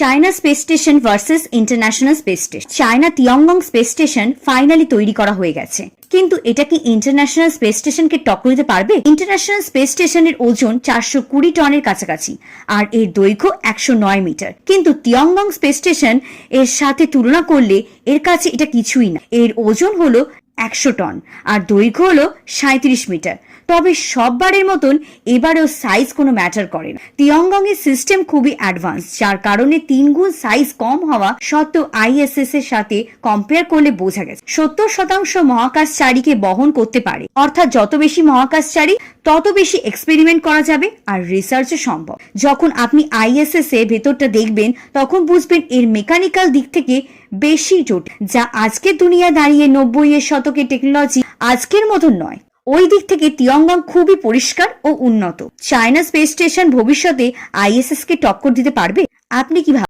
China space station versus international space station. China Tiangong space station finally তৈরি করা হয়ে গেছে, কিন্তু এটা কি ইন্টারন্যাশনাল স্পেস স্টেশনকে টক্কর দিতে পারবে? ইন্টারন্যাশনাল স্পেস স্টেশনের ওজন 420 টনের কাছাকাছি আর এর দৈর্ঘ্য 109 মিটার, কিন্তু তিয়াংগং স্পেস স্টেশন এর সাথে তুলনা করলে এর কাছে এটা কিছুই না। এর ওজন হলো 100 টন আর দৈর্ঘ্য হলো 37 মিটার। তবে সববারের মতন এবারেও সাইজ কোনো ম্যাটার করে না। তিয়াংগং এর সিস্টেম খুবই অ্যাডভান্স, যার কারণে 3 গুণ সাইজ কম হওয়া সত্ত্বেও আইএসএস এর সাথে কম্পেয়ার করলে বোঝা গেছে 70% মহাকাশচারীকে বহন করতে পারে। অর্থাৎ যত বেশি মহাকাশচারী তত বেশি এক্সপেরিমেন্ট করা যাবে আর রিসার্চও সম্ভব। যখন আপনি আইএসএস এর ভেতরটা দেখবেন তখন বুঝবেন এর মেকানিক্যাল দিক থেকে বেশি জটিল, যা আজকের দুনিয়ায় দাঁড়িয়ে 90-এর শতকের টেকনোলজি আজকের মতন নয়। ওই দিক থেকে তিয়াংগং খুবই পরিষ্কার ও উন্নত। চায়না স্পেস স্টেশন ভবিষ্যতে আইএসএস কে টক্কর দিতে পারবে? আপনি কি ভাবেন?